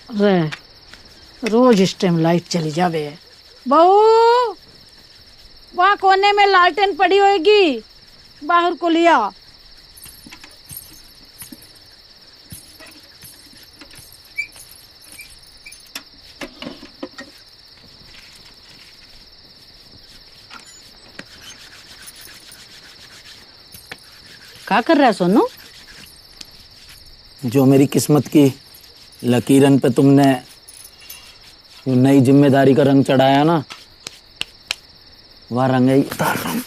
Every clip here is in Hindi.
रे रोज इस टाइम लाइट चली जावे है। बहू, वहाँ कोने में लालटेन पड़ी होगी, बाहर को लिया। क्या कर रहा है सोनू? जो मेरी किस्मत की लकीरन पे तुमने नई जिम्मेदारी का रंग चढ़ाया ना, वह रंग ही उतार रहा हूं।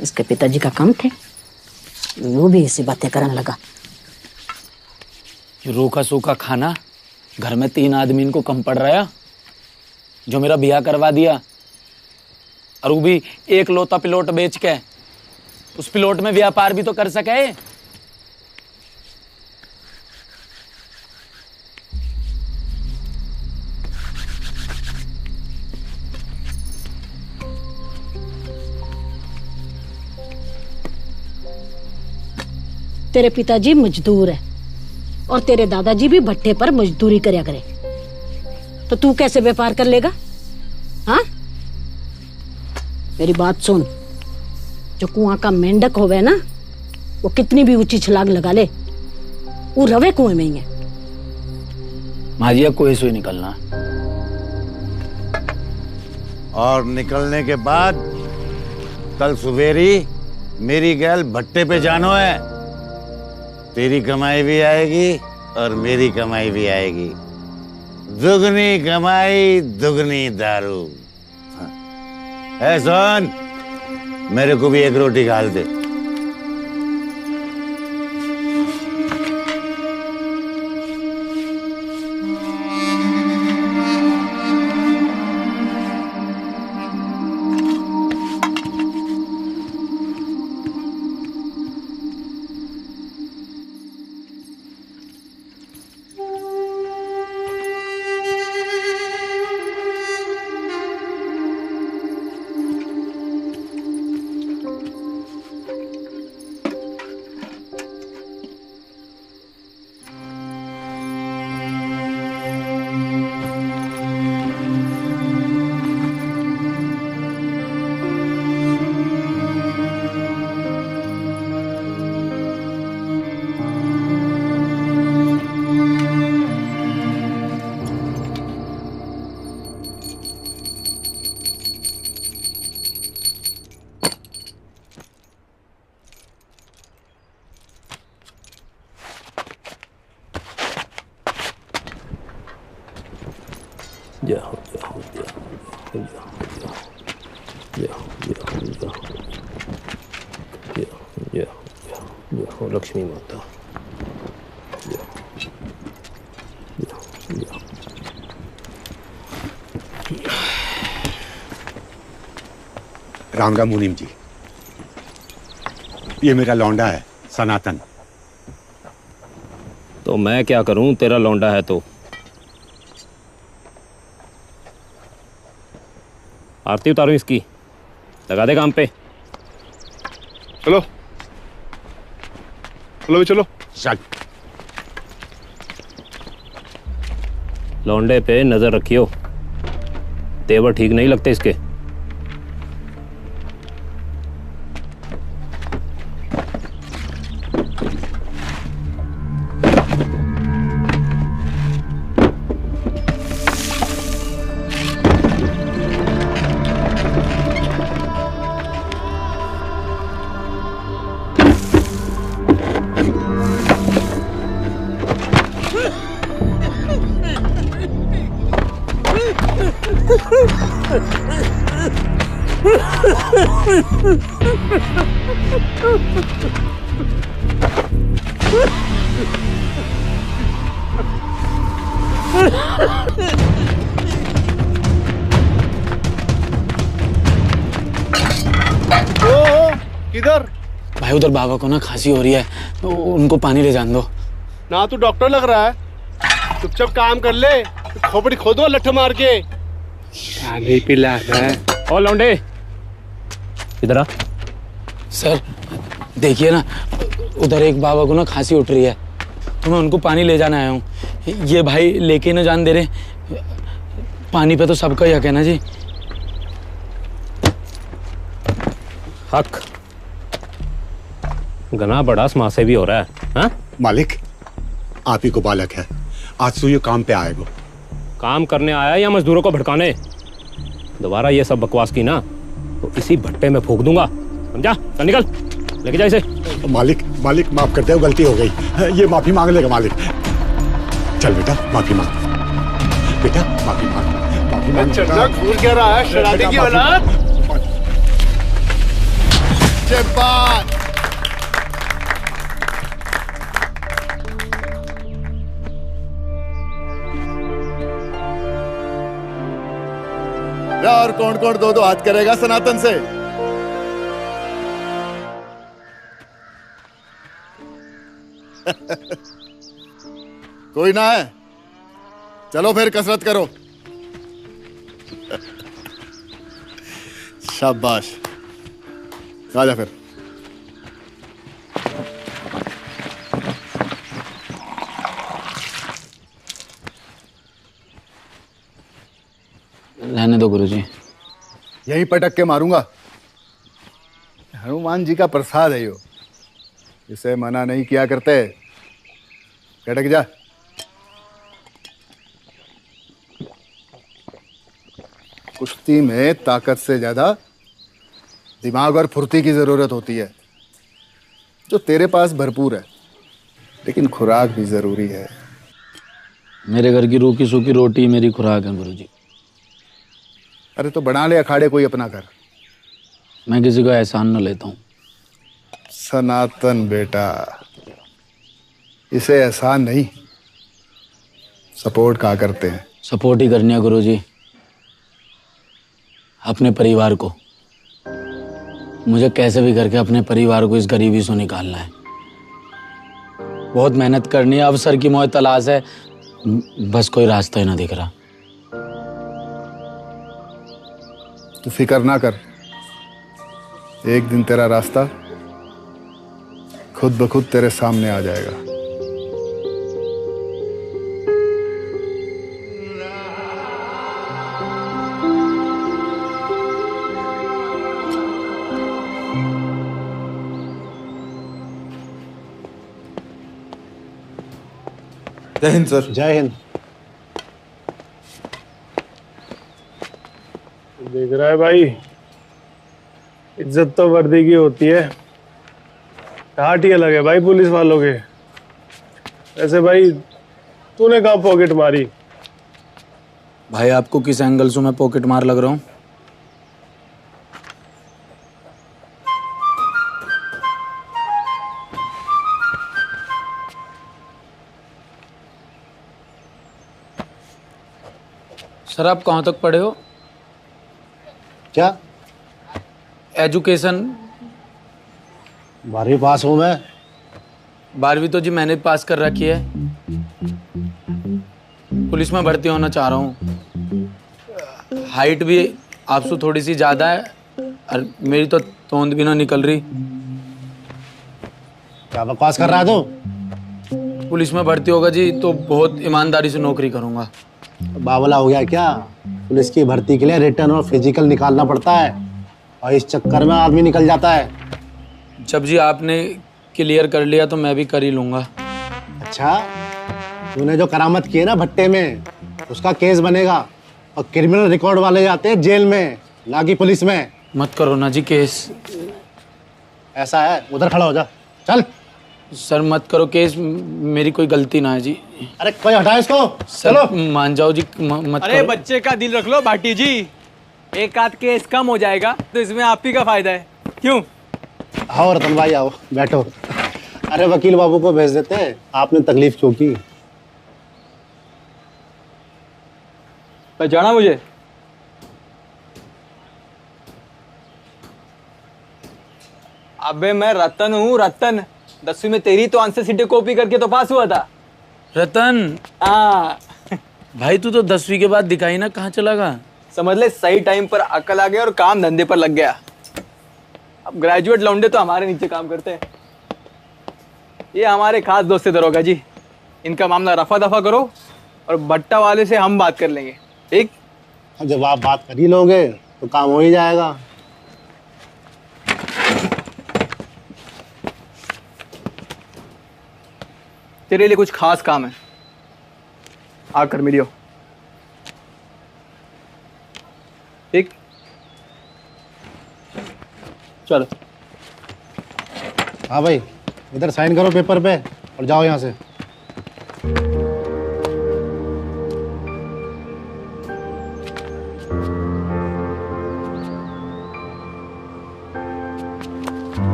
इसके पिताजी का काम थे, वो भी ऐसी बातें करने लगा। रूखा सूखा खाना घर में 3 आदमी को कम पड़ रहा है, जो मेरा ब्याह करवा दिया, और वो भी एक लौता पिलोट बेच के। उस पिलोट में व्यापार भी तो कर सके। तेरे पिताजी मजदूर है और तेरे दादाजी भी भट्टे पर मजदूरी करया करे, तो तू कैसे व्यापार कर लेगा? हाँ, मेरी बात सुन। जो कुआं का मेंढक होवे ना, वो कितनी भी ऊंची छलांग लगा ले, वो रवे कुएं में ही है। माजिया कुएं से ही निकलना, और निकलने के बाद कल सुबेरी मेरी गैल भट्टे पे जानो है। तेरी कमाई भी आएगी और मेरी कमाई भी आएगी। दुगनी कमाई दुगनी दारू। है सोन, मेरे को भी एक रोटी घाल दे। लक्ष्मी माता। राम राम मुनीम जी, ये मेरा लौंडा है सनातन। तो मैं क्या करूं, तेरा लौंडा है तो। आरती उतारूं इसकी, लगा दे काम पे। चलो चलो चलो चल। लौंडे पे नजर रखियो, तेवर ठीक नहीं लगते इसके। किधर? भाई उधर बाबा को ना खांसी हो रही है, उनको पानी ले जान दो। ना तू डॉक्टर लग रहा है, चुपचाप काम कर ले, खोपड़ी खोदो लठ मार के। पानी पिलाना है। और लौंडे इधर आ। सर देखिए ना, उधर एक बाबा को ना खांसी उठ रही है, तो मैं उनको पानी ले जाने आया हूँ। ये भाई लेके न जान दे रहे। पानी पे तो सबका ही हक है ना जी। हक गना बड़ा समाज से भी हो रहा है। हाँ मालिक, आप ही को बालक है, आज से ये काम पे आएगा। काम करने आया या मजदूरों को भड़काने? दोबारा ये सब बकवास की ना तो इसी भट्टे में फूंक दूंगा, समझा? चल निकल, लेके जा इसे। मालिक मालिक माफ कर दो, गलती हो गई, ये माफी मांग लेगा मालिक। चल बेटा माफी मांग, बेटा माफी मांग, माफी मांग। चन्ना घूर क्या रहा है शराबी की औलाद। जब्बार और कौन कौन दो दो हाथ करेगा सनातन से? कोई ना है, चलो फिर कसरत करो। शाबाश, आजा फिर। रहने दो गुरुजी। यही पटक के मारूंगा। हनुमान जी का प्रसाद है यो, इसे मना नहीं किया करते। कटक जा। कुश्ती में ताकत से ज्यादा दिमाग और फुर्ती की जरूरत होती है, जो तेरे पास भरपूर है, लेकिन खुराक भी जरूरी है। मेरे घर की रूखी सूखी रोटी मेरी खुराक है गुरुजी। अरे तो बना ले अखाड़े कोई अपना घर। मैं किसी को एहसान न लेता हूँ। सनातन बेटा, इसे एहसान नहीं सपोर्ट कहा करते हैं। सपोर्ट ही करनी है गुरुजी, अपने परिवार को। मुझे कैसे भी करके अपने परिवार को इस गरीबी से निकालना है। बहुत मेहनत करनी है, अवसर की मोह तलाश है, बस कोई रास्ता ही ना दिख रहा। तू फिक्र ना कर, एक दिन तेरा रास्ता खुद ब खुद तेरे सामने आ जाएगा। जय हिंद सर। जय हिंद। देख रहा है भाई, इज्जत तो वर्दी की होती है, ठाट ही अलग है भाई पुलिस वालों के। ऐसे भाई तूने कहाँ पॉकेट मारी? भाई आपको किस एंगल से मैं पॉकेट मार लग रहा हूँ? सर आप कहाँ तक पढ़े हो? क्या? एजुकेशन? 12वीं पास हूँ मैं। 12वीं तो जी मैंने पास कर रखी है। पुलिस में भर्ती होना चाह रहा हूँ। हाइट भी आपसे थोड़ी सी ज़्यादा है और मेरी तो तोंद भी ना निकल रही। क्या बकवास कर रहा है तू? पुलिस में भर्ती होगा जी तो बहुत ईमानदारी से नौकरी करूँगा। बावला हो गया क्या? पुलिस की भर्ती के लिए रिटर्न और फिजिकल निकालना पड़ता है और इस चक्कर में आदमी निकल जाता है। जब जी आपने क्लियर कर लिया तो मैं भी कर ही लूँगा। अच्छा, तूने जो करामत की है ना भट्टे में, उसका केस बनेगा और क्रिमिनल रिकॉर्ड वाले जाते हैं जेल में, ना कि पुलिस में। मत करो ना जी केस। ऐसा है, उधर खड़ा हो जा। चल। सर मत करो केस, मेरी कोई गलती ना है जी। अरे कोई हटा इसको। चलो मान जाओ जी, मत अरे करो। बच्चे का दिल रख लो भाटी जी, एक आध केस कम हो जाएगा तो इसमें आप ही का फायदा है। क्यों? आओ रतन भाई आओ, बैठो। अरे वकील बाबू को भेज देते हैं, आपने तकलीफ क्यों की? पहचाना मुझे? अबे मैं रतन हूँ, रतन। 10वीं में तेरी तो आंसर शीटें कॉपी करके तो पास हुआ था। रतन? हाँ भाई तू तो 10वीं के बाद दिखाई ना कहाँ चला गया? समझ ले, सही टाइम पर अकल आ गया और काम धंधे पर लग गया। अब ग्रेजुएट लौंडे तो हमारे नीचे काम करते हैं। ये हमारे खास दोस्त है दरोगा जी, इनका मामला रफा दफा करो और भट्टा वाले से हम बात कर लेंगे, ठीक? जब आप बात कर ही लोगे तो काम हो ही जाएगा। तेरे लिए कुछ खास काम है, आकर मिलियो, ठीक? चलो। हाँ भाई, इधर साइन करो पेपर पे और जाओ यहाँ से।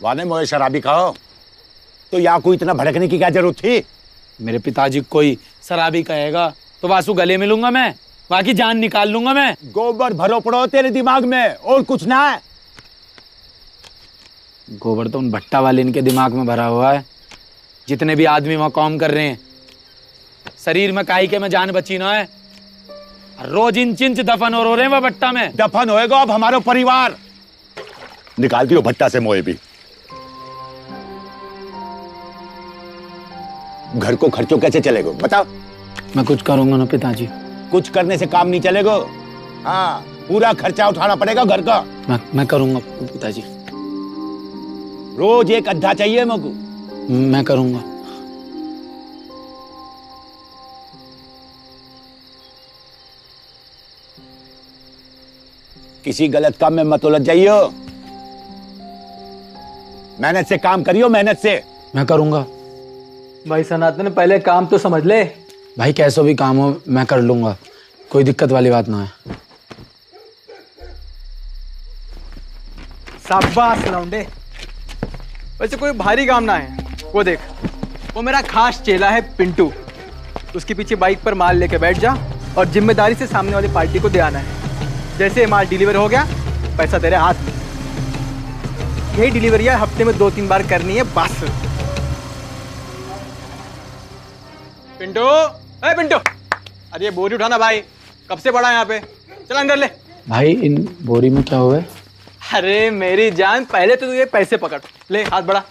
वाने मोए शराबी कहो, तो यहाँ को इतना भड़कने की क्या जरूरत थी? मेरे पिताजी कोई शराबी कहेगा तो वासु गले मिलूंगा मैं, बाकी जान निकाल लूंगा मैं। गोबर भरो पड़ो तेरे दिमाग में, और कुछ ना है। गोबर तो उन भट्टा वाले इनके दिमाग में भरा हुआ है। जितने भी आदमी वहां काम कर रहे हैं, शरीर में काई के में जान बची ना है। रोज इंच इंच दफन हो रहे हैं वह भट्टा में। दफन होएगा अब हमारा परिवार। निकाल दियो भट्टा से मोए भी। घर को खर्चों कैसे चलेगा बताओ? मैं कुछ करूंगा ना पिताजी। कुछ करने से काम नहीं चलेगा। हाँ, पूरा खर्चा उठाना पड़ेगा घर का। मैं करूंगा पिताजी। रोज एक अद्धा चाहिए मुझको। मैं करूंगा। किसी गलत काम में मत उलझ जाइयो। मेहनत से काम करियो, मेहनत से। मैं करूंगा। भाई सनातन, पहले काम तो समझ ले। भाई कैसा भी काम हो मैं कर लूंगा, कोई दिक्कत वाली बात ना है। शाबाश लौंडे। वैसे कोई भारी काम ना है। वो देख, वो मेरा खास चेला है पिंटू। उसके पीछे बाइक पर माल लेके बैठ जा और जिम्मेदारी से सामने वाली पार्टी को दे आना है। जैसे माल डिलीवर हो गया, पैसा तेरे हाथ में। यही डिलीवरियां हफ्ते में 2-3 बार करनी है बस। पिंटू, ए पिंटू, अरे ये बोरी उठाना भाई, कब से पड़ा है यहाँ पे। चल अंदर ले। भाई इन बोरी में क्या हुआ है? अरे मेरी जान, पहले तो ये पैसे पकड़ ले, हाथ बढ़ा।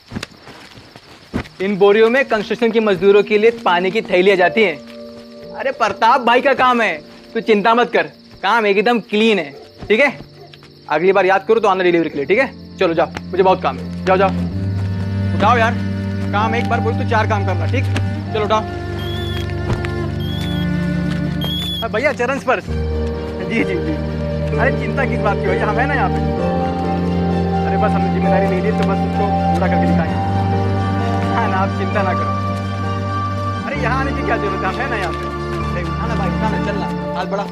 इन बोरियों में कंस्ट्रक्शन की मजदूरों के लिए पानी की थैलियां जाती हैं। अरे प्रताप भाई का काम है, तू चिंता मत कर, काम एकदम क्लीन है, ठीक है? अगली बार याद करो तो आना डिलीवरी के लिए, ठीक है? चलो जाओ, मुझे बहुत काम है। जाओ जाओ, उठाओ यार। काम एक बार बोल तो 4 काम करना, ठीक? चलो उठाओ। भैया चरण स्पर्श। जी जी जी। अरे चिंता किस बात की भैया, हम है ना यहाँ पे। अरे बस हमने जिम्मेदारी ले ली तो बस उसको पूरा करके दिखाएंगे। हाँ ना, आप चिंता ना करो। अरे यहाँ आने की क्या जरूरत है, हम है ना यहाँ पे। उठाना भाई, उठाना, चलना, हाथ बढ़ा।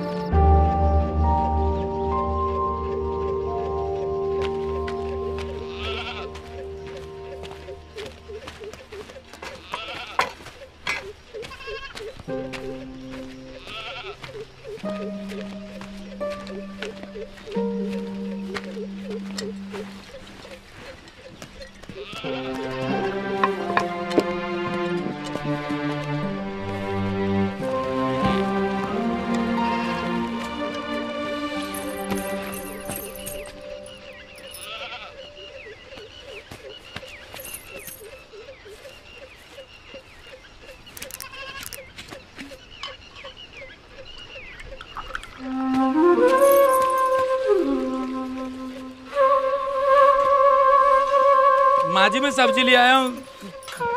माँ जी मैं सब्जी ले आया हूँ,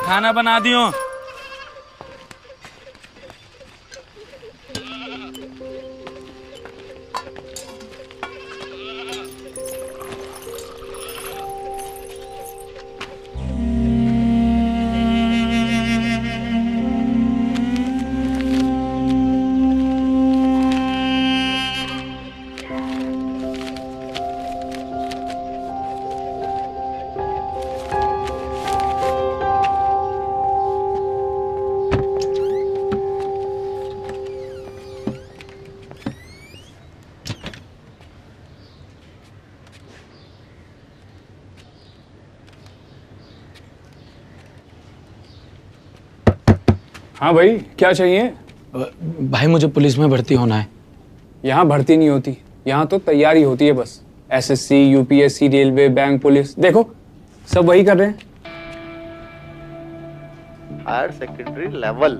खाना बना दियो। हाँ भाई, क्या चाहिए? भाई मुझे पुलिस में भर्ती होना है। यहाँ भर्ती नहीं होती, यहाँ तो तैयारी होती है बस। SSC, UPSC, railway, bank, police, देखो सब वही कर रहे हैं। हायर सेकेंडरी लेवल,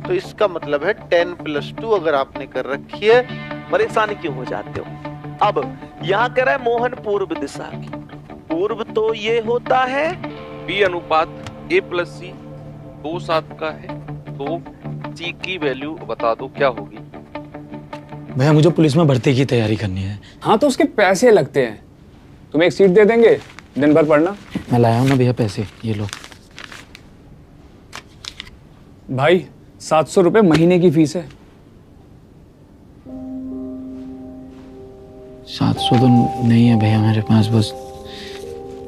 तो इसका मतलब है 10+2 अगर आपने कर रखी है। परेशान क्यों हो जाते हो? अब यहाँ कर रहा है मोहन पूर्व दिशा की। पूर्व तो ये होता है B/A+C 2/7 का है, तो C की वैल्यू बता दो क्या होगी? भैया मुझे पुलिस में भर्ती की तैयारी करनी है। हाँ तो उसके पैसे लगते हैं, तुम्हें एक सीट दे देंगे, दिन भर पढ़ना। मैं लाया हूँ ना भैया पैसे, ये लो। भाई 700 रुपये महीने की फीस है। 700 तो नहीं है भैया मेरे पास, बस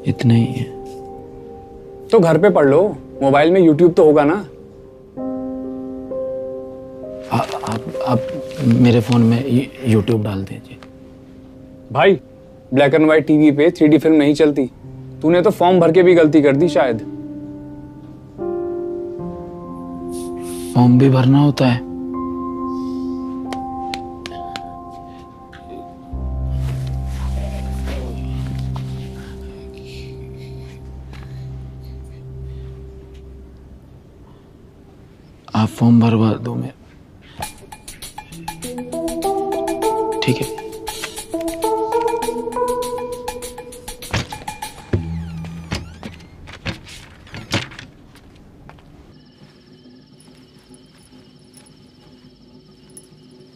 इतना ही है। तो घर पे पढ़ लो, मोबाइल में YouTube तो होगा ना। आप मेरे फोन में YouTube डाल दीजिए। भाई ब्लैक एंड व्हाइट टीवी पे 3D फिल्म नहीं चलती। तूने तो फॉर्म भर के भी गलती कर दी शायद। फॉर्म भी भरना होता है? आप फॉर्म भरवा दो मैं, ठीक है?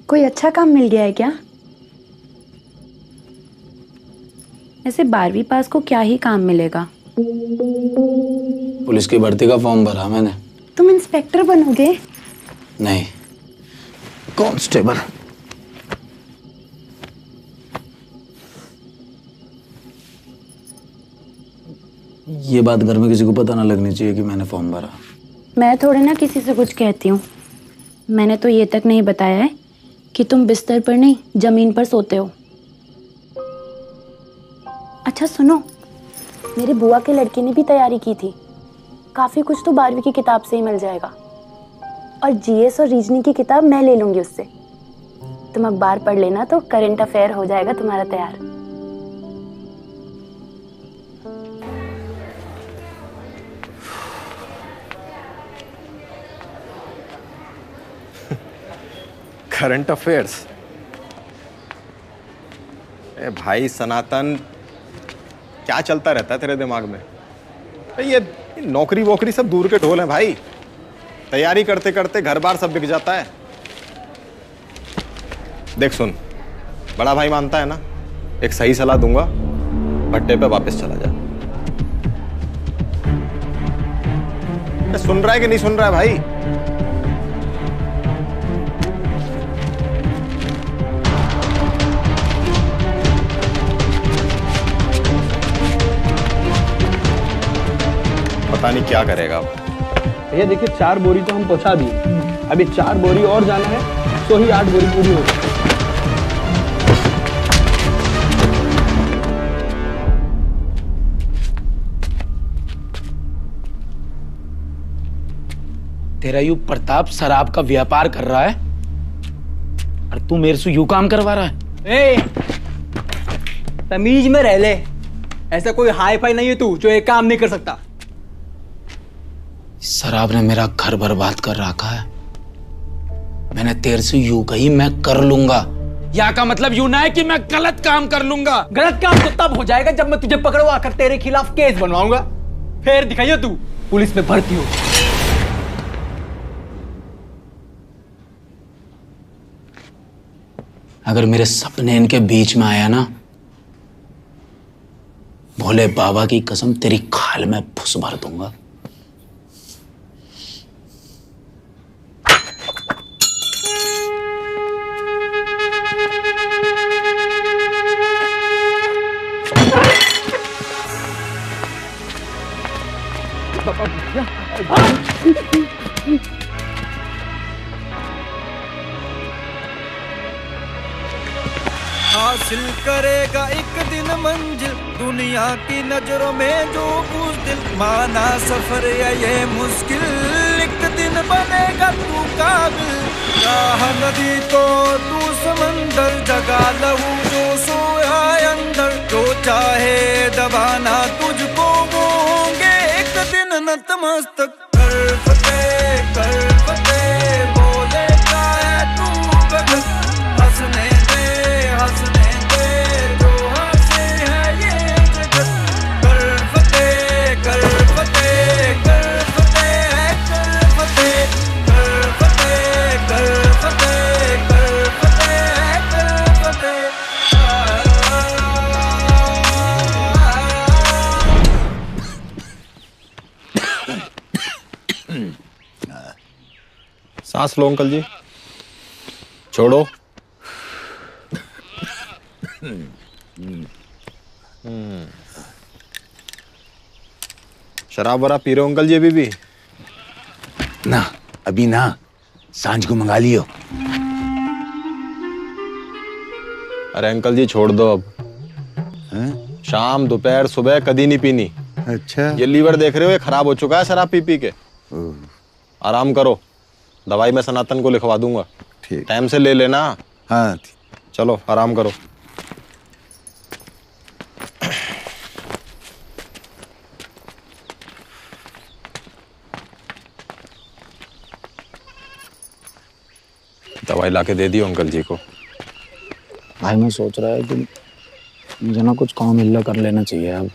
कोई अच्छा काम मिल गया है क्या? ऐसे 12वीं पास को क्या ही काम मिलेगा? पुलिस की भर्ती का फॉर्म भरा मैंने। तुम इंस्पेक्टर बनोगे? नहीं, कांस्टेबल। ये बात घर में किसी को पता ना लगनी चाहिए कि मैंने फॉर्म भरा। मैं थोड़े ना किसी से कुछ कहती हूँ। मैंने तो ये तक नहीं बताया है कि तुम बिस्तर पर नहीं जमीन पर सोते हो। अच्छा सुनो, मेरे बुआ के लड़के ने भी तैयारी की थी। काफी कुछ तो 12वीं की किताब से ही मिल जाएगा, और GS और रीजनिंग की किताब मैं ले लूंगी उससे। तुम अखबार पढ़ लेना तो करंट अफेयर हो जाएगा तुम्हारा तैयार। Current affairs? भाई सनातन, क्या चलता रहता है तेरे दिमाग में? ये नौकरी वोकरी सब दूर के ढोल हैं भाई। तैयारी करते करते घर बार सब बिक जाता है। देख सुन, बड़ा भाई मानता है ना, एक सही सलाह दूंगा, भट्टे पे वापस चला जा। सुन रहा है कि नहीं सुन रहा है भाई? पता नहीं क्या करेगा अब। भैया देखिए 4 बोरी तो हम पहुंचा दिए, अभी 4 बोरी और जाना है, तो ही 8 बोरी पूरी हो जाएगी। तेरा यू प्रताप शराब का व्यापार कर रहा है और तू मेरे से यू काम करवा रहा है। ए, तमीज में रह ले, ऐसा कोई हाई फाई नहीं है तू जो एक काम नहीं कर सकता। शराब ने मेरा घर बर्बाद कर रखा है। मैंने तेरे से यूं कही मैं कर लूंगा, या का मतलब यूं ना है कि मैं गलत काम कर लूंगा। गलत काम तो तब हो जाएगा जब मैं तुझे पकड़वा कर तेरे खिलाफ केस बनवाऊंगा, फिर दिखाइए तू पुलिस में भर्ती हो। अगर मेरे सपने इनके बीच में आया ना, भोले बाबा की कसम तेरी खाल में फुस भर दूंगा। हासिल करेगा एक दिन मंजिल, दुनिया की नजरों में जो कुछ दिल माना सफर या ये मुश्किल, एक दिन बनेगा तू काबिल। राह नदी तो तू समंदर, जगा लहू जो सोया अंदर। जो चाहे दबाना तुझको वो होंगे एक दिन नतमस्तक। कर फतेह बोले का है तू भगत। हंसने दे जो हंसे है ये जगत। कर फतेह कर फतेह कर फतेह कर फतेह कर फतेह कर फतेह कर फतेह कर फतेह। सांस लो अंकल जी, छोड़ो। शराब वराब पी रहे हो अंकल जी अभी भी? ना अभी ना, सांझ को मंगा लियो। अरे अंकल जी छोड़ दो अब। शाम दोपहर सुबह कभी नहीं पीनी। अच्छा, ये लीवर देख रहे हो, ये खराब हो चुका है शराब पी पी के। आराम करो, दवाई मैं सनातन को लिखवा दूंगा। ठीक, टाइम से ले लेना। हाँ चलो आराम करो। दवाई लाके दे दियो अंकल जी को। भाई मैं सोच रहा है कि मुझे ना कुछ काम हिल्ला कर लेना चाहिए। अब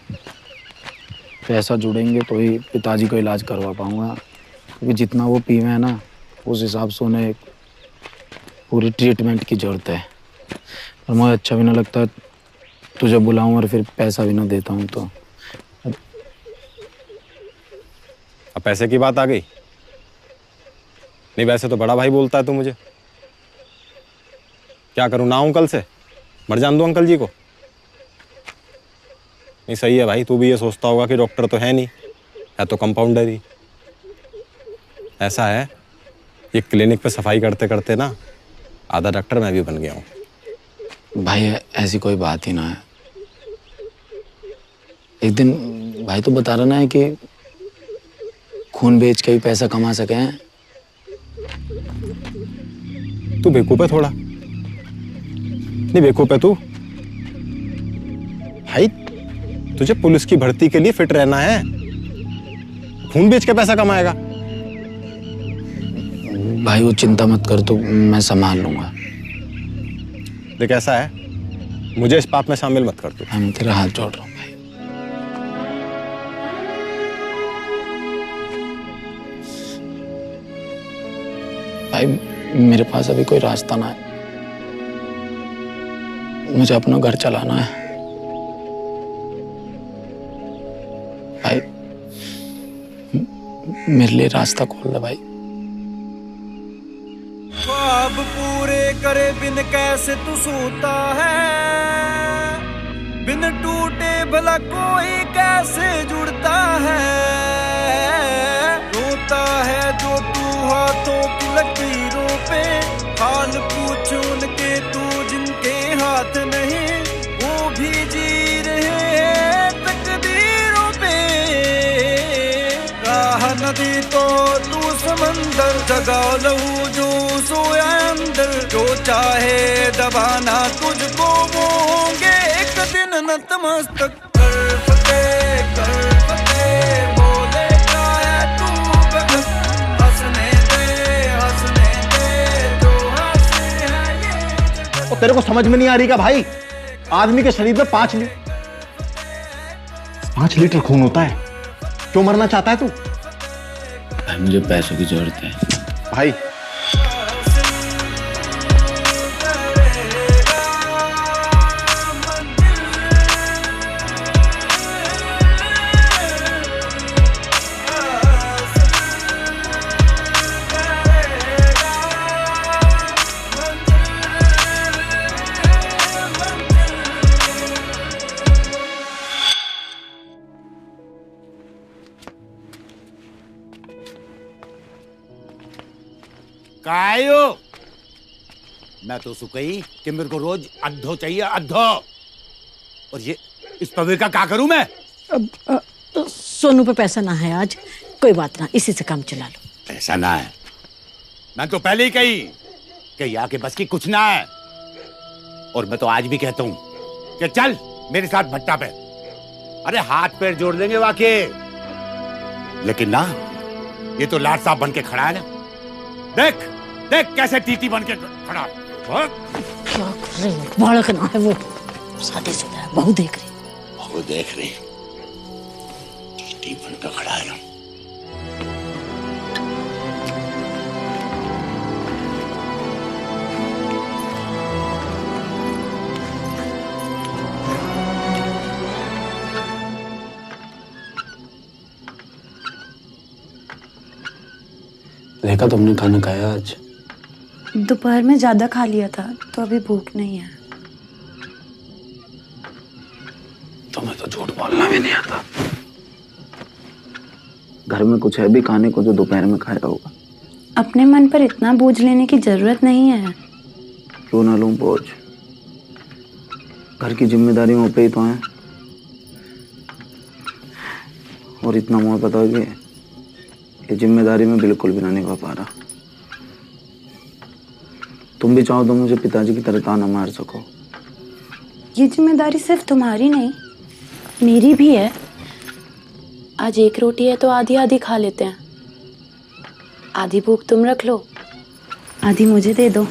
पैसा जुड़ेंगे तो ही पिताजी को इलाज करवा पाऊंगा, क्योंकि जितना वो पीवे है ना उस हिसाब से उन्हें पूरी ट्रीटमेंट की जरूरत है। और मुझे अच्छा भी ना लगता तुझे बुलाऊं और फिर पैसा भी ना देता हूँ तो। अब पैसे की बात आ गई? नहीं वैसे तो बड़ा भाई बोलता है तू मुझे। क्या करूं, ना अंकल से मर जान दो अंकल जी को? नहीं सही है भाई, तू भी ये सोचता होगा कि डॉक्टर तो है नहीं, है तो कंपाउंडर ही। ऐसा है ये क्लिनिक पे सफाई करते करते ना आधा डॉक्टर मैं भी बन गया हूँ। भाई ऐसी कोई बात ही ना है। एक दिन भाई तो बता रहा ना है कि खून बेच के ही पैसा कमा सके हैं। तू बेवकूफ है थोड़ा? नहीं बेवकूफ है तू भाई? तुझे पुलिस की भर्ती के लिए फिट रहना है, खून बेच के पैसा कमाएगा? भाई वो चिंता मत कर, तो मैं संभाल लूंगा। देख ऐसा है, मुझे इस पाप में शामिल मत कर तू। मैं तेरा हाथ जोड़ रहा हूँ भाई। भाई मेरे पास अभी कोई रास्ता ना है, मुझे अपना घर चलाना है भाई। मेरे लिए रास्ता खोल दे भाई। ख्वाब पूरे करे बिन कैसे तू सोता है, बिन टूटे भला कोई कैसे जुड़ता है। रोता है जो तू हाथों की लकीरों पे, हाल पूछ उनके तू जिनके हाथ नहीं, वो भी जी रहे हैं तकदीरों पे। राह नदी तो तू समंदर, जगा लहू जो सोया अंदर। जो चाहे दबाना तुझको वो होंगे एक दिन नतमस्तक। कर फतेह बोले का है तू भगत। हंसने दे जो हंसे है ये जगत। तो तेरे को समझ में नहीं आ रही क्या भाई? आदमी के शरीर में 5 लीटर खून होता है। क्यों मरना चाहता है तू? भाई मुझे पैसों की जरूरत है भाई। कायो मैं तो सुकई कि मेरे को रोज अद्धो चाहिए, अद्धो। और ये इस पवे का क्या करूं मैं? अब सोनू पे पैसा ना है आज, कोई बात ना, इसी से काम चला लो। ऐसा ना है, मैं तो पहले ही कही कि यहाँ के बस की कुछ ना है। और मैं तो आज भी कहता हूँ कि चल मेरे साथ भट्टा पे। अरे हाथ पैर जोड़ देंगे वाकई, लेकिन ना ये तो लाट साहब बन के खड़ा है ना। देख देख कैसे टीटी बन के खड़ा है। क्या कर रहे हो? बालक ना है वो, शादी से बहू देख रही। बहू देख रही, टीटी बन के खड़ा है ना। देखा तुमने खाना खाया आज? दोपहर में ज्यादा खा लिया था तो अभी भूख नहीं है। तुम्हें तो झूठ बोलना भी नहीं आता। घर में कुछ है भी खाने को जो दोपहर में खाया होगा? अपने मन पर इतना बोझ लेने की जरूरत नहीं है। क्यों ना लूं बोझ? घर की जिम्मेदारी मुझ पे ही तो है। और इतना मुझे पता है कि ये जिम्मेदारी में बिल्कुल भी ना निभा पा रहा। तुम भी चाहो तो मुझे पिताजी की तरह ताना मार सको। ये जिम्मेदारी सिर्फ तुम्हारी नहीं, मेरी भी है। आज एक रोटी है तो आधी आधी खा लेते हैं। आधी भूख तुम रख लो, आधी मुझे दे दो।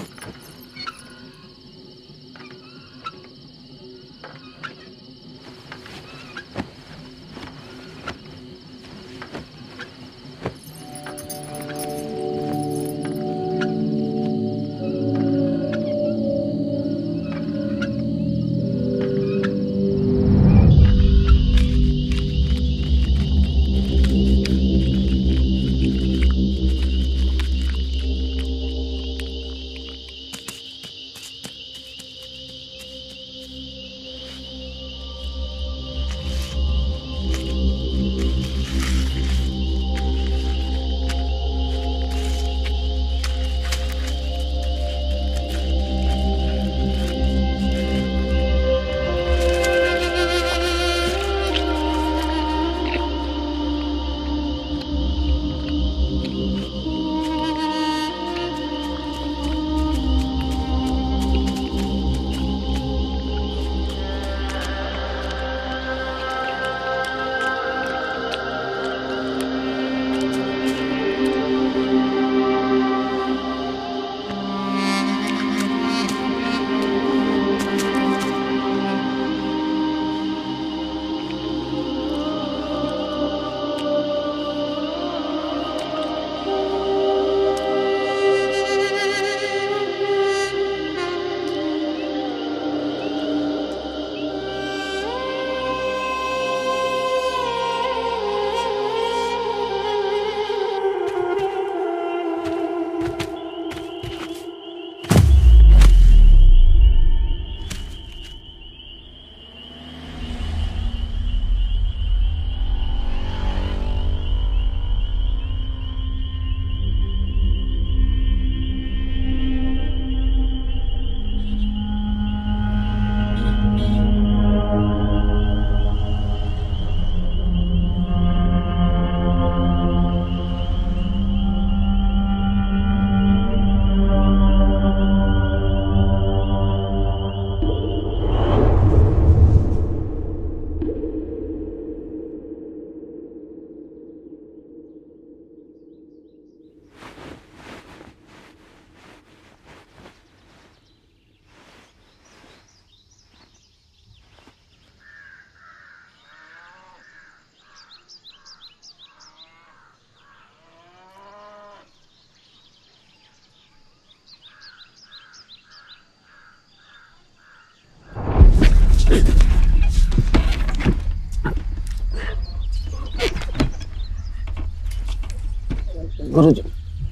गुरुजी,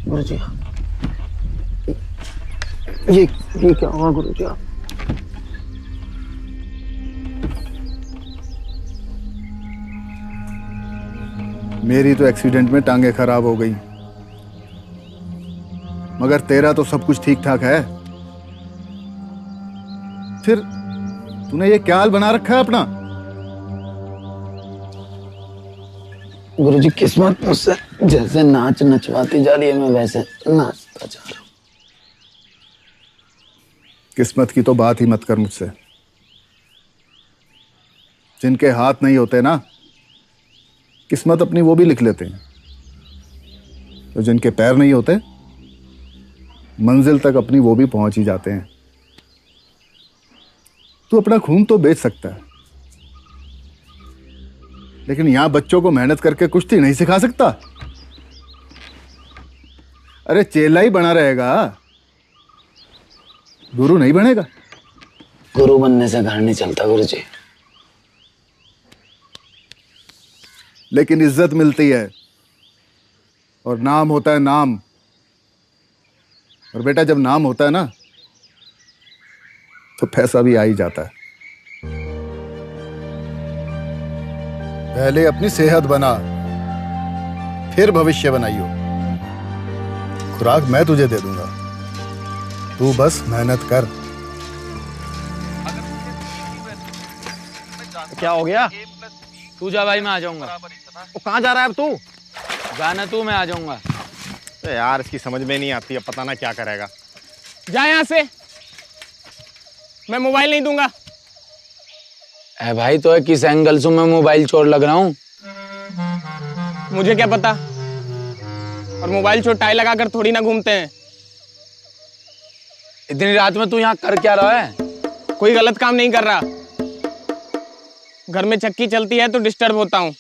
गुरुजी, ये क्या हुआ गुरुजी? मेरी तो एक्सीडेंट में टांगे खराब हो गई, मगर तेरा तो सब कुछ ठीक ठाक है। फिर तूने ये क्या हाल बना रखा है अपना? गुरुजी किस्मत मुझसे जैसे नाच नचवाती जा रही है, मैं वैसे नाचता जा रहा हूँ। किस्मत की तो बात ही मत कर मुझसे। जिनके हाथ नहीं होते ना, किस्मत अपनी वो भी लिख लेते हैं। तो जिनके पैर नहीं होते, मंजिल तक अपनी वो भी पहुंच ही जाते हैं। तू अपना खून तो बेच सकता है, लेकिन यहां बच्चों को मेहनत करके कुश्ती नहीं सिखा सकता। अरे चेला ही बना रहेगा, गुरु नहीं बनेगा। गुरु बनने से घर नहीं चलता गुरुजी। लेकिन इज्जत मिलती है और नाम होता है नाम। और बेटा, जब नाम होता है ना, तो पैसा भी आ ही जाता है। पहले अपनी सेहत बना, फिर भविष्य बनाइयो। खुराक मैं तुझे दे दूंगा, तू बस मेहनत कर। क्या हो गया? तू जा भाई, मैं आ जाऊंगा। वो कहाँ जा रहा है अब तू? जाना तू, मैं आ जाऊंगा। तो यार इसकी समझ में नहीं आती, अब पता ना क्या करेगा। जा यहाँ से, मैं मोबाइल नहीं दूंगा। ए भाई, तो किस एंगल से मैं मोबाइल चोर लग रहा हूँ? मुझे क्या पता, और मोबाइल चोर टाई लगाकर थोड़ी ना घूमते हैं। इतनी रात में तू यहाँ कर क्या रहा है? कोई गलत काम नहीं कर रहा। घर में चक्की चलती है तो डिस्टर्ब होता हूँ,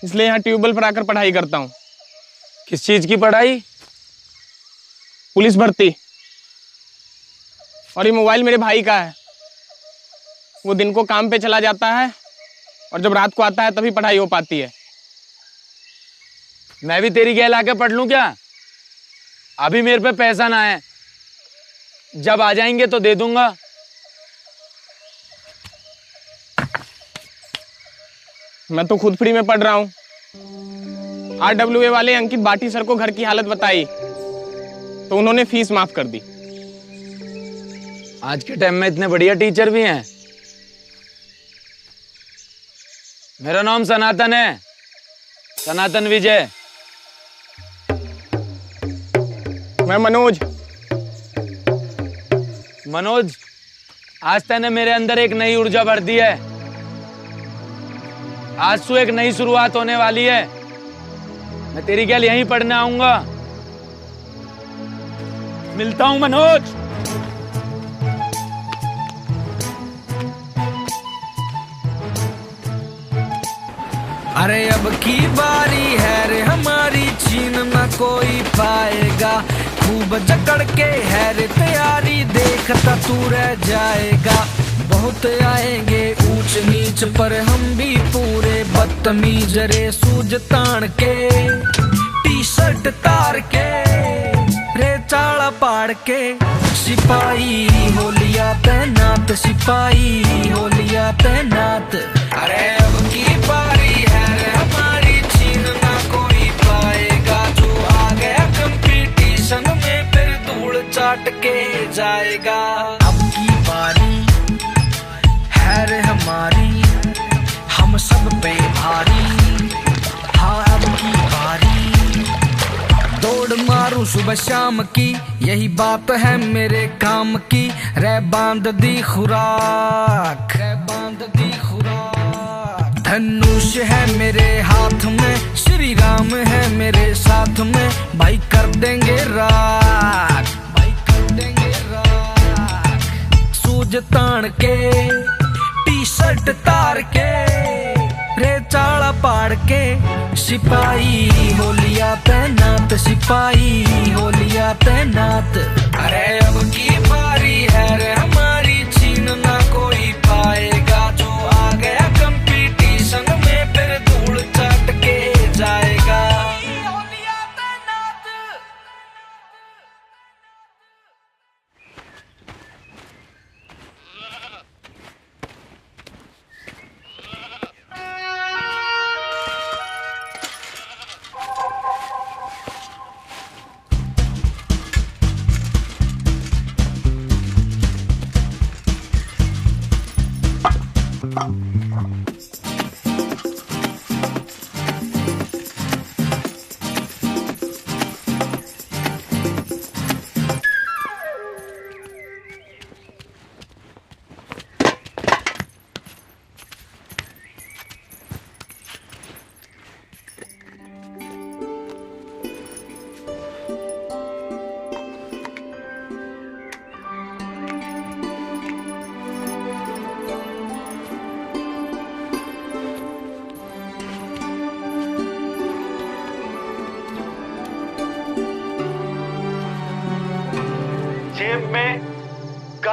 इसलिए यहाँ ट्यूबवेल पर आकर पढ़ाई करता हूँ। किस चीज की पढ़ाई? पुलिस भर्ती। और ये मोबाइल मेरे भाई का है। वो दिन को काम पे चला जाता है और जब रात को आता है तभी पढ़ाई हो पाती है। मैं भी तेरी गैल आके पढ़ लूं क्या? अभी मेरे पे पैसा ना है, जब आ जाएंगे तो दे दूंगा। मैं तो खुद फ्री में पढ़ रहा हूँ। RWA वाले अंकित बाटी सर को घर की हालत बताई तो उन्होंने फीस माफ कर दी। आज के टाइम में इतने बढ़िया टीचर भी हैं। मेरा नाम सनातन है, सनातन विजय। मैं मनोज। मनोज, आज तूने मेरे अंदर एक नई ऊर्जा भर दी है। आज से एक नई शुरुआत होने वाली है। मैं तेरी गैल यहीं पढ़ने आऊंगा। मिलता हूं मनोज। अरे अब की बारी है रे हमारी, छीन न कोई पाएगा। खूब जकड़ के है रे तैयारी, देखता तू रह जाएगा। बहुत आएंगे ऊंच नीच पर हम भी पूरे बदतमीज रे। सूज तान के टी शर्ट तार के रे चाला पाड़ के, सिपाही हो लिया तैनात, सिपाही हो लिया तैनात। अरे अब की बारी है रे हमारी, छीन ना कोई पाएगा। जो आ गया कंपटीशन में फिर धूल चाट के जाएगा। अब की बारी है रे हमारी, हम सब पे भारी। हाँ अब की बारी, दौड़ मारूं सुबह शाम की, यही बात है मेरे काम की। रे बांध दी खुराक, रे बांध दी खुराक। धनुष है मेरे हाथ में, श्री राम है मेरे साथ में। भाई कर देंगे राख, भाई कर देंगे राख। सूज तान के टी शर्ट तार के रे चाला पाड़ के, सिपाही हो लिया तैनात, सिपाही हो लिया तैनात। अरे अब की बारी है रे हमारी, छीन ना कोई पाएगा। जो आ गया कंपटीशन में फिर धूल चाट के जाएगा।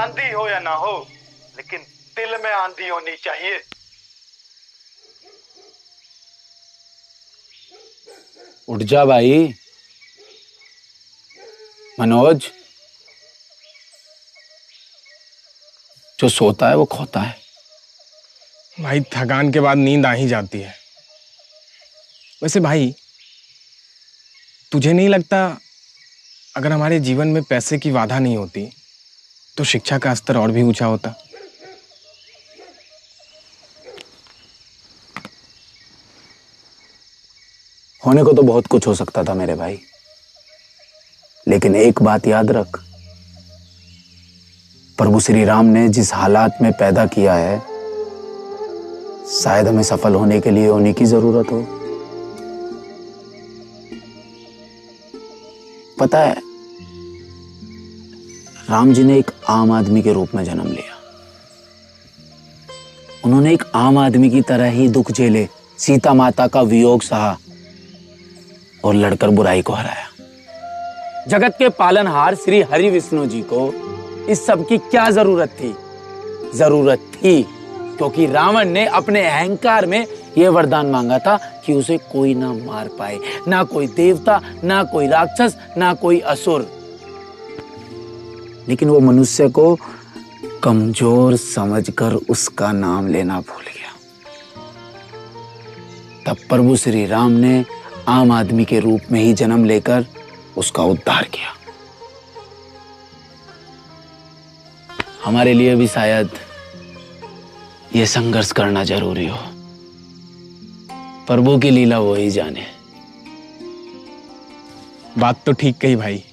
आंधी हो या ना हो, लेकिन दिल में आंधी होनी चाहिए। उठ जा भाई मनोज, जो सोता है वो खोता है। भाई थकान के बाद नींद आ ही जाती है। वैसे भाई तुझे नहीं लगता अगर हमारे जीवन में पैसे की बाधा नहीं होती तो शिक्षा का स्तर और भी ऊंचा होता? होने को तो बहुत कुछ हो सकता था मेरे भाई, लेकिन एक बात याद रख, प्रभु श्री राम ने जिस हालात में पैदा किया है, शायद हमें सफल होने के लिए उन्हीं की जरूरत हो। पता है, राम जी ने एक आम आदमी के रूप में जन्म लिया। उन्होंने एक आम आदमी की तरह ही दुख झेले, सीता माता का वियोग सहा और लड़कर बुराई को हराया। जगत के पालनहार श्री हरि विष्णु जी को इस सब की क्या जरूरत थी? जरूरत थी क्योंकि रावण ने अपने अहंकार में यह वरदान मांगा था कि उसे कोई ना मार पाए, ना कोई देवता, ना कोई राक्षस, ना कोई असुर। लेकिन वो मनुष्य को कमजोर समझकर उसका नाम लेना भूल गया। तब प्रभु श्री राम ने आम आदमी के रूप में ही जन्म लेकर उसका उद्धार किया। हमारे लिए भी शायद यह संघर्ष करना जरूरी हो। प्रभु की लीला वो ही जाने। बात तो ठीक कही भाई,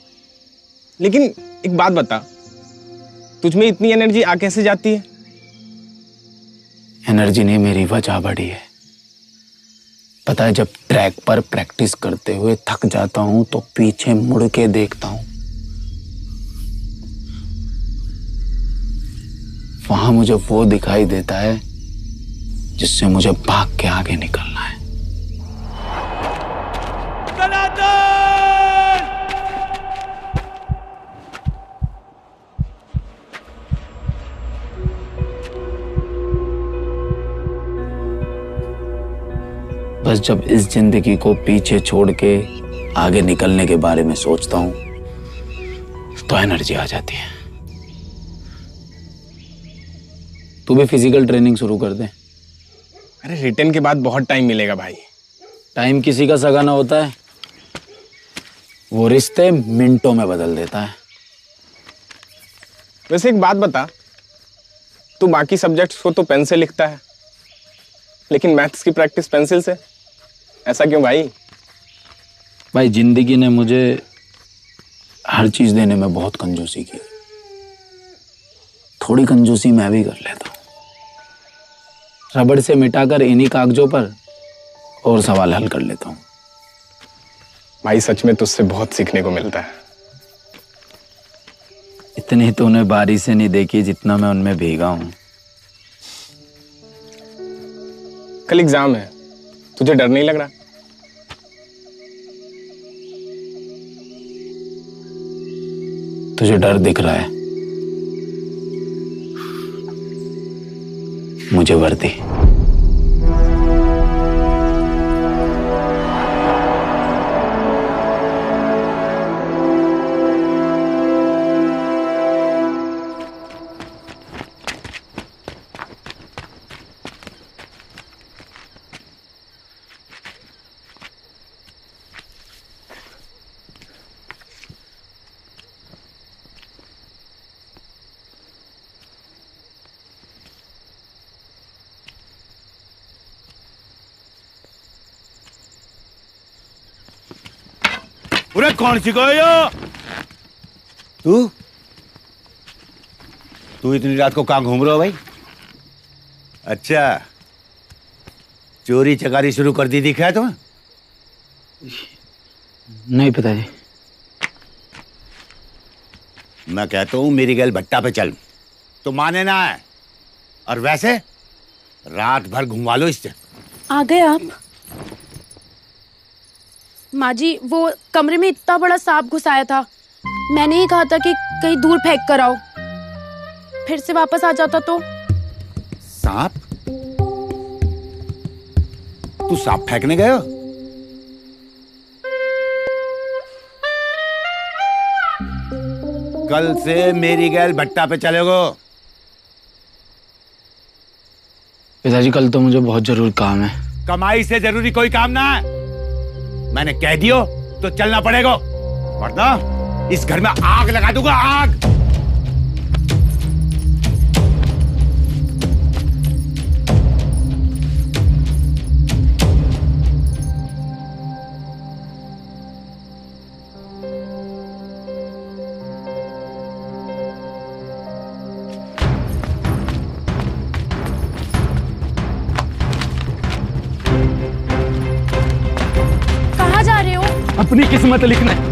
लेकिन एक बात बता, तुझ में इतनी एनर्जी आ कैसे जाती है? एनर्जी ने मेरी वजह बढ़ी है। पता है, जब ट्रैक पर प्रैक्टिस करते हुए थक जाता हूं तो पीछे मुड़ के देखता हूं, वहां मुझे वो दिखाई देता है जिससे मुझे भाग के आगे निकलना है। बस जब इस जिंदगी को पीछे छोड़ के आगे निकलने के बारे में सोचता हूं तो एनर्जी आ जाती है। तू भी फिजिकल ट्रेनिंग शुरू कर दे। अरे रिटर्न के बाद बहुत टाइम मिलेगा भाई। टाइम किसी का सगा ना होता है, वो रिश्ते मिनटों में बदल देता है। वैसे एक बात बता, तू बाकी सब्जेक्ट्स को तो पेन से लिखता है, लेकिन मैथ्स की प्रैक्टिस पेंसिल से, ऐसा क्यों भाई? भाई जिंदगी ने मुझे हर चीज देने में बहुत कंजूसी की। थोड़ी कंजूसी मैं भी कर लेता हूं। रबड़ से मिटाकर इन्हीं कागजों पर और सवाल हल कर लेता हूं। भाई सच में तुझसे बहुत सीखने को मिलता है। इतनी तो उन्हें बारी से नहीं देखी जितना मैं उनमें भीगा हूं। कल एग्जाम है, तुझे डर नहीं लग रहा? तुझे डर दिख रहा है, मुझे वर्दी। पूरे कौन सिखाया? तू इतनी रात को कहां घूम रहा हो भाई? अच्छा, चोरी चकारी शुरू कर दी दिखा है तुम्हें? नहीं पता जी। मैं कहता हूं मेरी गैल भट्टा पे चल, तो माने ना है, और वैसे रात भर घुमा लो इससे। आ गए आप? माँ जी, वो कमरे में इतना बड़ा सांप घुसाया था, मैंने ही कहा था कि कहीं दूर फेंक कर आओ। फिर से वापस आ जाता तो? सांप? तू सांप फेंकने गया? कल से मेरी गैल भट्टा पे चलेगो। पिताजी कल तो मुझे बहुत जरूरी काम है। कमाई से जरूरी कोई काम ना है। मैंने कह दियो तो चलना पड़ेगा, वरना इस घर में आग लगा दूंगा, आग। कहाँ जा रहे हो? अपनी किस्मत लिखना है।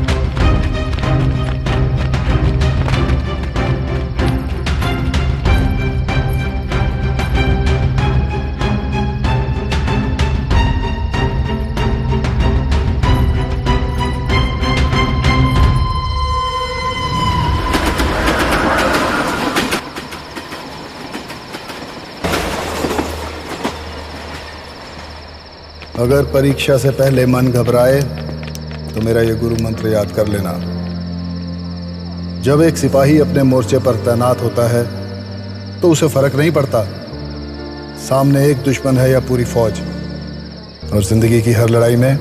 अगर परीक्षा से पहले मन घबराए तो मेरा ये गुरु मंत्र याद कर लेना। जब एक सिपाही अपने मोर्चे पर तैनात होता है तो उसे फर्क नहीं पड़ता सामने एक दुश्मन है या पूरी फौज, और जिंदगी की हर लड़ाई में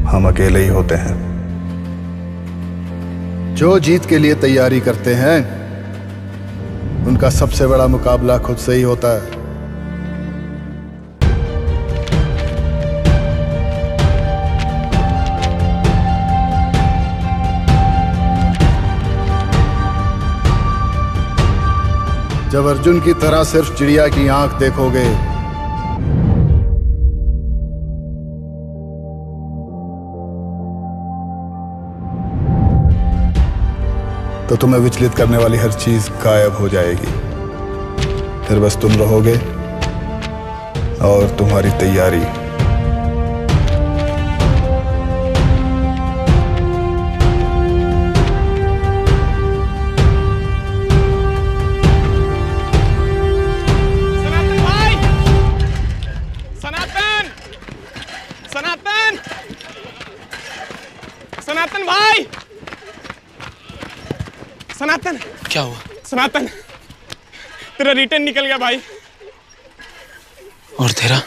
हम अकेले ही होते हैं। जो जीत के लिए तैयारी करते हैं उनका सबसे बड़ा मुकाबला खुद से ही होता है। जब अर्जुन की तरह सिर्फ चिड़िया की आंख देखोगे तो तुम्हें विचलित करने वाली हर चीज गायब हो जाएगी। फिर बस तुम रहोगे और तुम्हारी तैयारी। सनातन भाई, सनातन। क्या हुआ? सनातन, तेरा रिटर्न निकल गया भाई। और तेरा?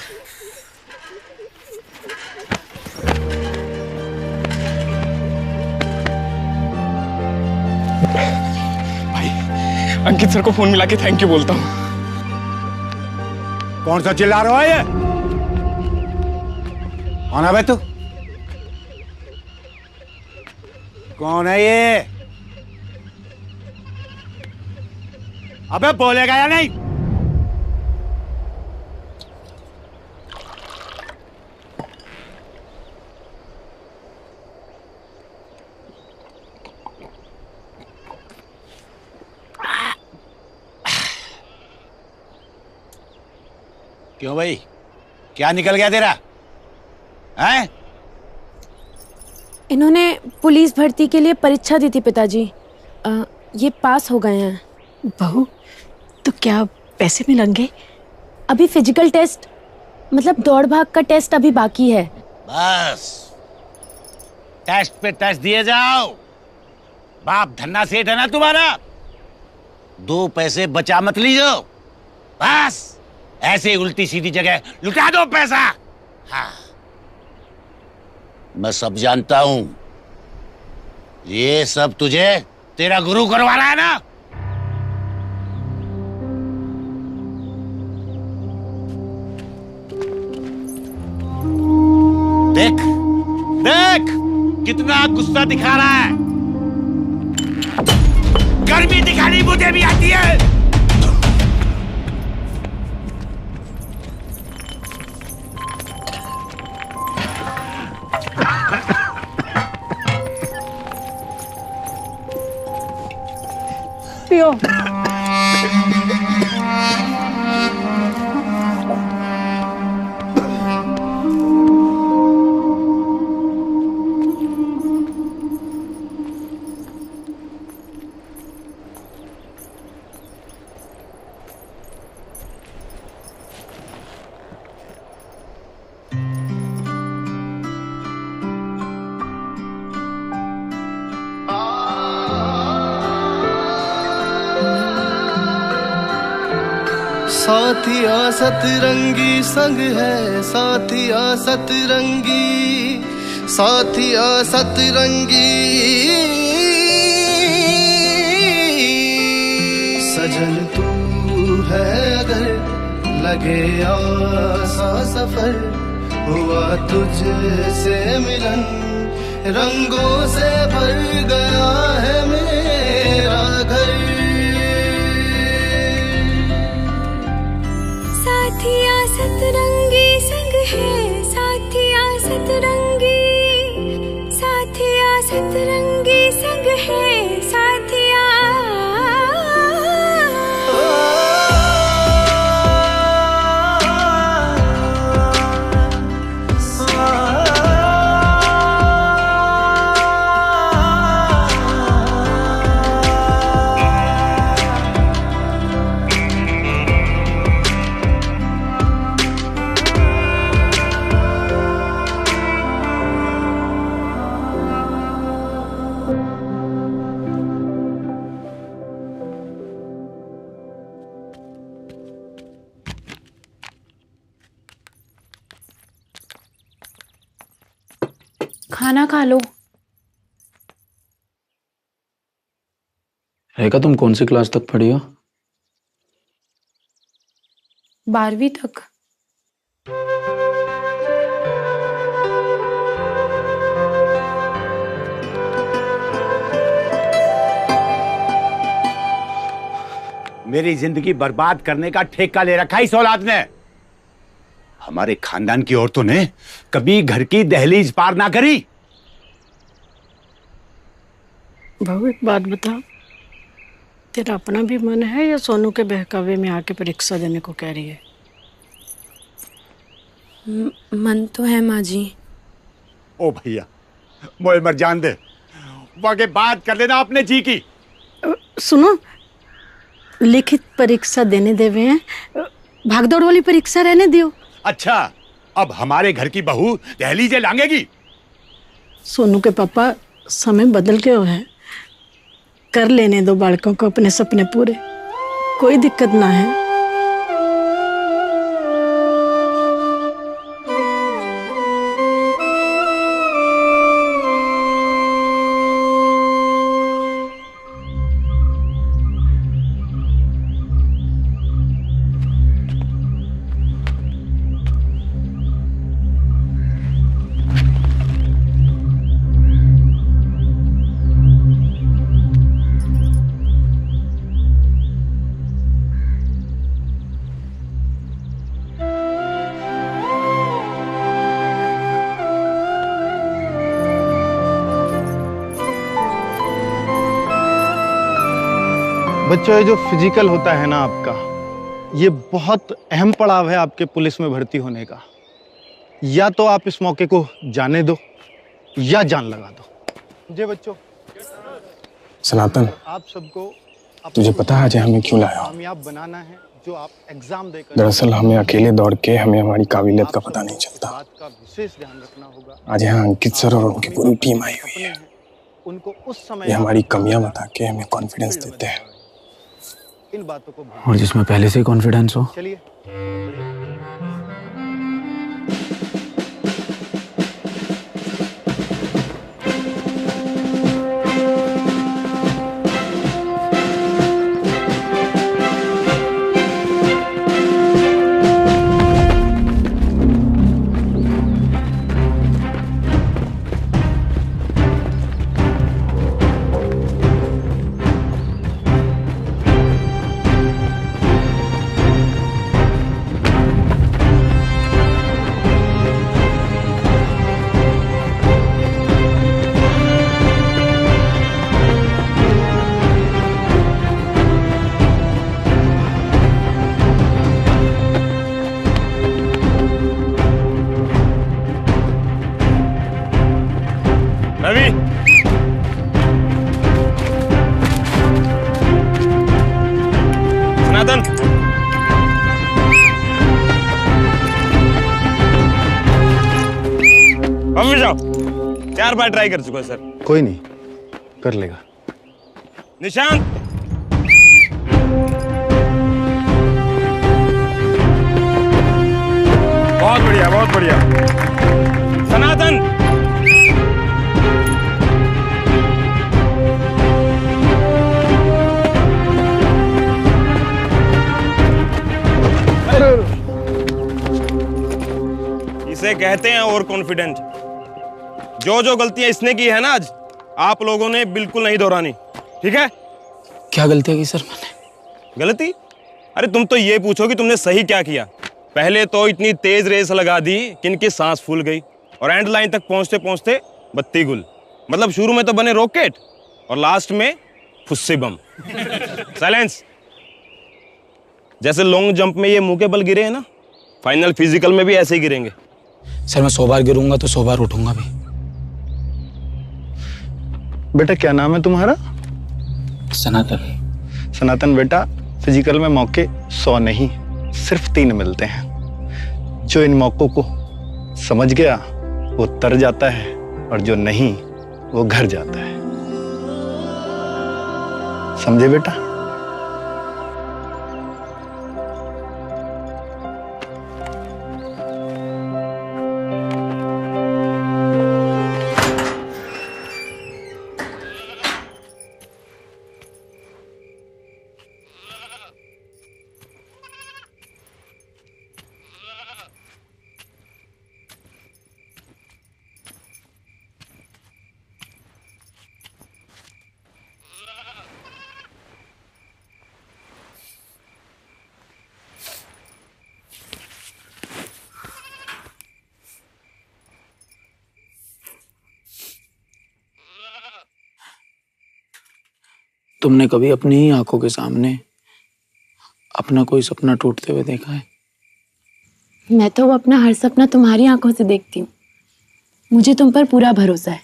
भाई अंकित सर को फोन मिला के थैंक यू बोलता हूँ। कौन सा चिल्ला रहा है ये? कौन है बे तू? कौन है ये? अबे बोलेगा या नहीं? क्यों भाई, क्या निकल गया तेरा? हैं? इन्होंने पुलिस भर्ती के लिए परीक्षा दी थी पिताजी। ये पास हो गए हैं। बहू, तो क्या पैसे मिलेंगे? अभी फिजिकल टेस्ट, मतलब दौड़ भाग का टेस्ट अभी बाकी है। बस टेस्ट पे टेस्ट दिए जाओ। बाप धन्ना सेठ है ना तुम्हारा, 2 पैसे बचा मत लीजिए। बस ऐसे उल्टी सीधी जगह लुटा दो पैसा। हाँ, मैं सब जानता हूं। ये सब तुझे तेरा गुरु करवा रहा है ना? देख देख कितना गुस्सा दिखा रहा है। गर्मी दिखानी मुझे भी आती है। पियो। साथिया सतरंगी संग है, साथिया सतरंगी, साथिया सतरंगी। सजन तू है अगर लगे आसा सफर, हुआ तुझसे मिलन रंगों से भर गया है मेरा घर। साथिया सतरंगी संग है, साथिया सतरंगी, साथिया सतरंगी संग है, साथिया। खाना खा लो। रेखा, तुम कौन सी क्लास तक पढ़ी हो? 12वीं तक। मेरी जिंदगी बर्बाद करने का ठेका ले रखा इस औलाद ने। हमारे खानदान की औरतों ने कभी घर की दहलीज पार ना करी। बहू एक बात बता, तेरा अपना भी मन है या सोनू के बहकावे में आके परीक्षा देने को कह रही है? मन तो है माँ जी। ओ भैया, मोए मर जान दे, वाके बात कर लेना अपने जी की। सुनो, लिखित परीक्षा देने देवे हैं, भागदौड़ वाली परीक्षा रहने दियो। अच्छा, अब हमारे घर की बहू दहलीजे लांघेगी? सोनू के पापा, समय बदल गया है, कर लेने दो बालकों को अपने सपने पूरे, कोई दिक्कत ना है। बच्चों, ये जो फिजिकल होता है ना आपका, ये बहुत अहम पड़ाव है आपके पुलिस में भर्ती होने का। या तो आप इस मौके को जाने दो या जान लगा दो। जी बच्चों। सनातन, आप सबको तुझे पता है आज हमें क्यों लाया? कामयाब बनाना है, जो आप एग्जाम देकर। दरअसल हमें अकेले दौड़ के हमें हमारी काबिलियत का पता नहीं चलता। बात का विशेष ध्यान रखना होगा। आज यहाँ अंकित सर और उनकी पूरी टीम आई हुई है। उनको उस समय ये हमारी कमियां बता के हमें कॉन्फिडेंस देते हैं। इन बातों को और जिसमें पहले से ही कॉन्फिडेंस हो। चलिए। रवि, सनातन, वापस जाओ। 4 बार ट्राई कर चुका है सर। कोई नहीं, कर लेगा। निशांत, बढ़िया, बहुत बढ़िया। सनातन, इसे कहते हैं ओवर कॉन्फिडेंट। जो गलतियां इसने की है ना आज, आप लोगों ने बिल्कुल नहीं दोहरानी, ठीक है? क्या गलती की सर मैंने? गलती? अरे तुम तो ये पूछो कि तुमने सही क्या किया। पहले तो इतनी तेज रेस लगा दी कि इनकी सांस फूल गई और एंड लाइन तक पहुंचते पहुंचते बत्ती गुल। मतलब शुरू में तो बने रॉकेट और लास्ट में फुस्सी बम। साइलेंस। जैसे लॉन्ग जंप में ये मुंह के बल गिरे हैं ना, फाइनल फिजिकल में भी ऐसे ही गिरेंगे। सर मैं 100 बार गिरूंगा तो 100 बार उठूंगा भी। बेटा क्या नाम है तुम्हारा? सनातन। सनातन बेटा, फिजिकल में मौके 100 नहीं, सिर्फ 3 मिलते हैं। जो इन मौकों को समझ गया वो तर जाता है और जो नहीं वो घर जाता है। समझे बेटा? तुमने कभी अपनी ही आंखों के सामने अपना कोई सपना टूटते हुए देखा है? मैं तो वो अपना हर सपना तुम्हारी आंखों से देखती हूँ। मुझे तुम पर पूरा भरोसा है।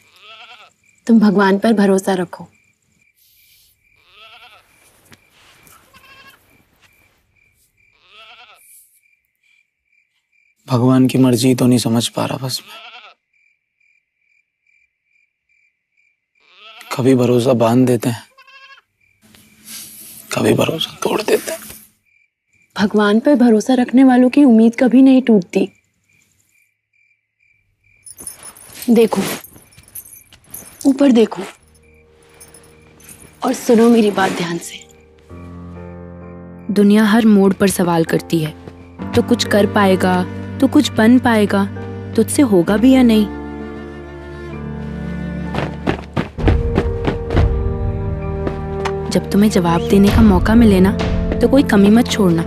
तुम भगवान पर भरोसा रखो। भगवान की मर्जी तो नहीं समझ पा रहा बस मैं। कभी भरोसा बांध देते हैं, कभी भरोसा तोड़ देते हैं। भगवान पर भरोसा रखने वालों की उम्मीद कभी नहीं टूटती। देखो, ऊपर देखो और सुनो मेरी बात ध्यान से। दुनिया हर मोड़ पर सवाल करती है, तो कुछ कर पाएगा, तो कुछ बन पाएगा, तुझसे होगा भी या नहीं। जब तुम्हें जवाब देने का मौका मिले ना, तो कोई कमी मत छोड़ना।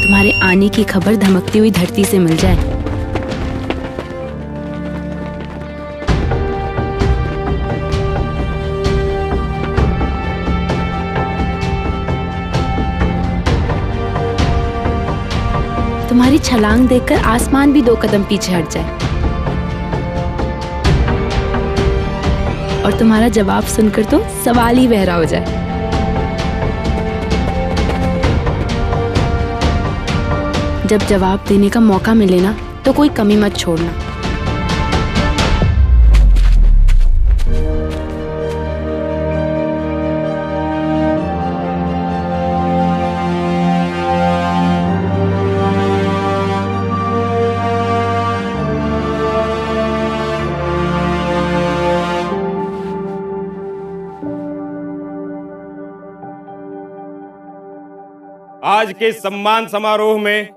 तुम्हारे आने की खबर धमकती हुई धरती से मिल जाए। तुम्हारी छलांग देखकर आसमान भी 2 कदम पीछे हट जाए और तुम्हारा जवाब सुनकर तो सवाल ही बहरा हो जाए। जब जवाब देने का मौका मिले ना, तो कोई कमी मत छोड़ना। आज के सम्मान समारोह में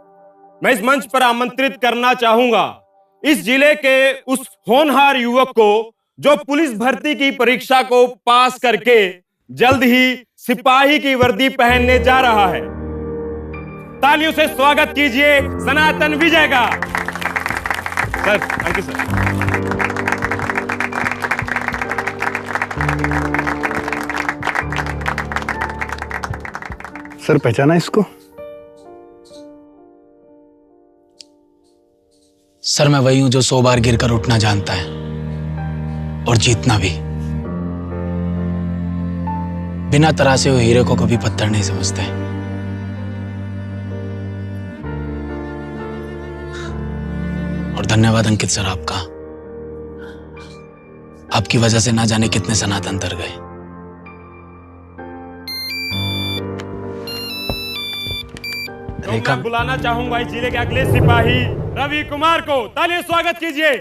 मैं इस मंच पर आमंत्रित करना चाहूंगा इस जिले के उस होनहार युवक को जो पुलिस भर्ती की परीक्षा को पास करके जल्द ही सिपाही की वर्दी पहनने जा रहा है। तालियों से स्वागत कीजिए सनातन विजय का। Sir, thank you sir. Sir पहचाना इसको? सर मैं वही हूं जो 100 बार गिरकर उठना जानता है और जीतना भी। बिना तरासे हुए हीरे को कभी पत्थर नहीं समझते। और धन्यवाद अंकित सर आपका। आपकी वजह से ना जाने कितने सनातन तर गए। रेखा मैं बुलाना चाहूंगा इस जिले के अगले सिपाही रवि कुमार को। तालियों से स्वागत कीजिए।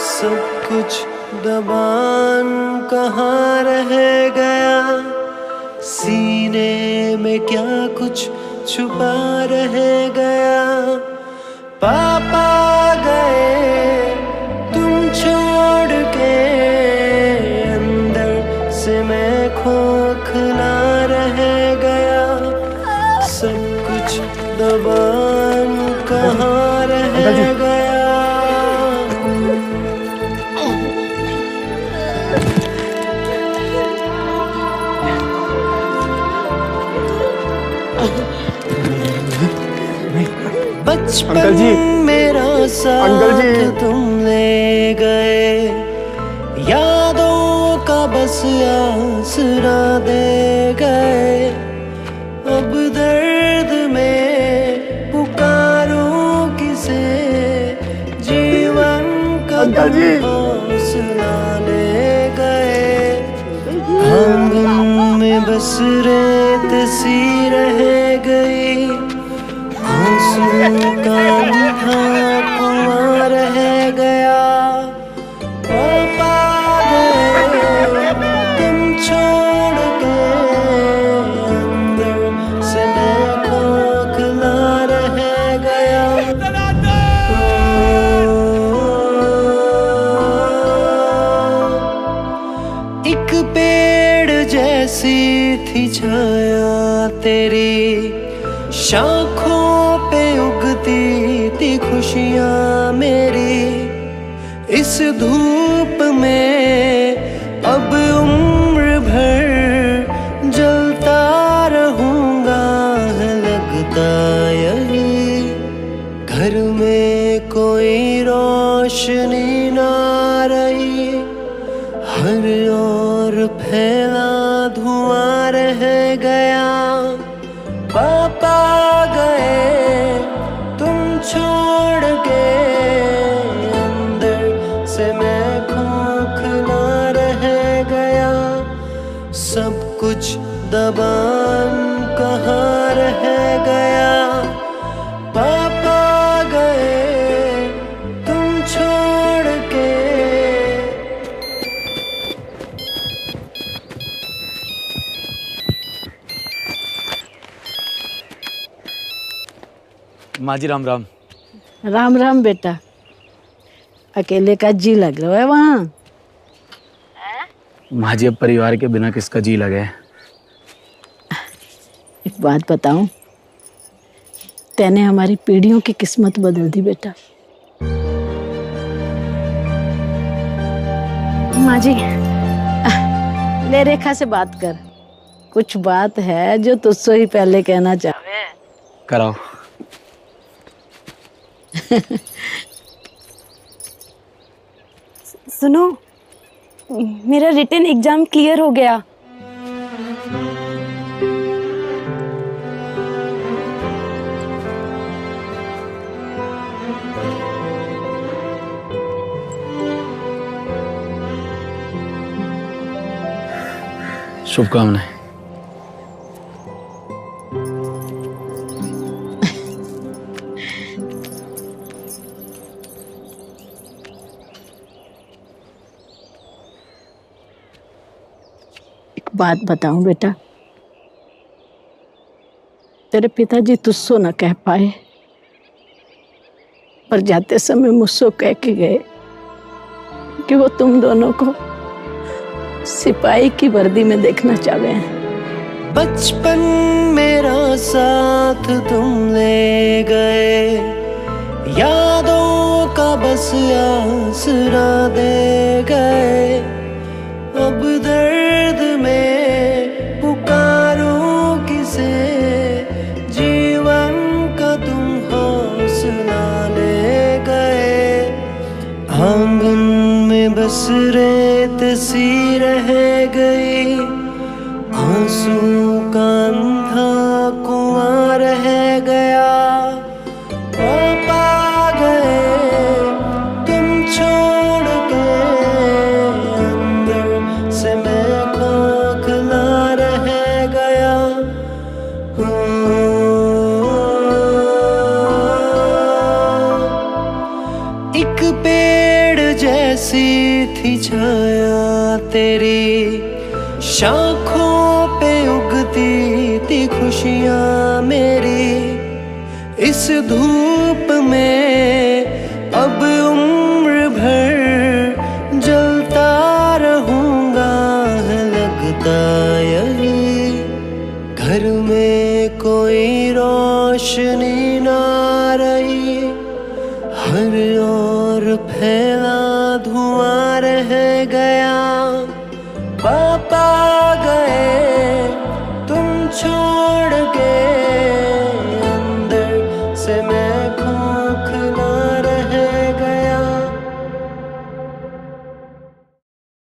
सब कुछ दबान कहाँ रह गया, सीने में क्या कुछ छुपा रह गया। पापा गए तुम छोड़ के, अंदर से मैं खोखला रह गया। सब कुछ दबान कहाँ रह गया। बचपन मेरा साथ तुम ले गए, यादों का बस आसरा दे गए। अब दर्द में पुकारूं किसे, जीवन का हौसला ले गए। आंगन में बस रेत सी रह गई, आंसू का कुआं रह गया। पापा गए तुम छोड़ के, अंदर से मैं खोखला रह गया। एक पेड़ जैसी थी छाया तेरी, शाखों पे उगती थी खुशियाँ मेरी। इस धूप में अब उम्र भर जलता रहूंगा, है लगता यही। घर में कोई रोशनी ना रही, हर ओर फैला धुआं रह गया। पापा गए तुम छोड़ के, अंदर से मैं खोखला रह गया। सब कुछ दबान कहाँ रह गया। पापा गए तुम छोड़ के। माँ जी राम राम। राम राम बेटा, अकेले का जी लग रहा है वहाँ। माँ जी अब परिवार के बिना किसका जी लगे। एक बात बताऊं, तैने हमारी पीढ़ियों की किस्मत बदल दी बेटा। माँ जी ले रेखा से बात कर, कुछ बात है जो तुझसे ही पहले कहना चाहे। कराओ। सुनो, मेरा रिटन एग्जाम क्लियर हो गया। शुभकामनाएं। बात बताऊं बेटा, तेरे पिताजी तुझसे न कह पाए, पर जाते समय मुझसे कह के गए कि वो तुम दोनों को सिपाही की वर्दी में देखना चाहते हैं। बचपन मेरा साथ तुम ले गए, यादों का बस आसरा दे गए। अब दर्द में पुकारूं किसे, जीवन का तुम हौसला ले गए। आंगन में बस रेत सी रह गई, आंसू का अंधा कुआं रह गया। पापा थी छाया तेरी, शाखों पे उगती थी खुशियाँ मेरी। इस धूप में अब उम्र भर जलता रहूंगा, है लगता यही। घर में कोई रोशनी ना रही, हर ओर फैला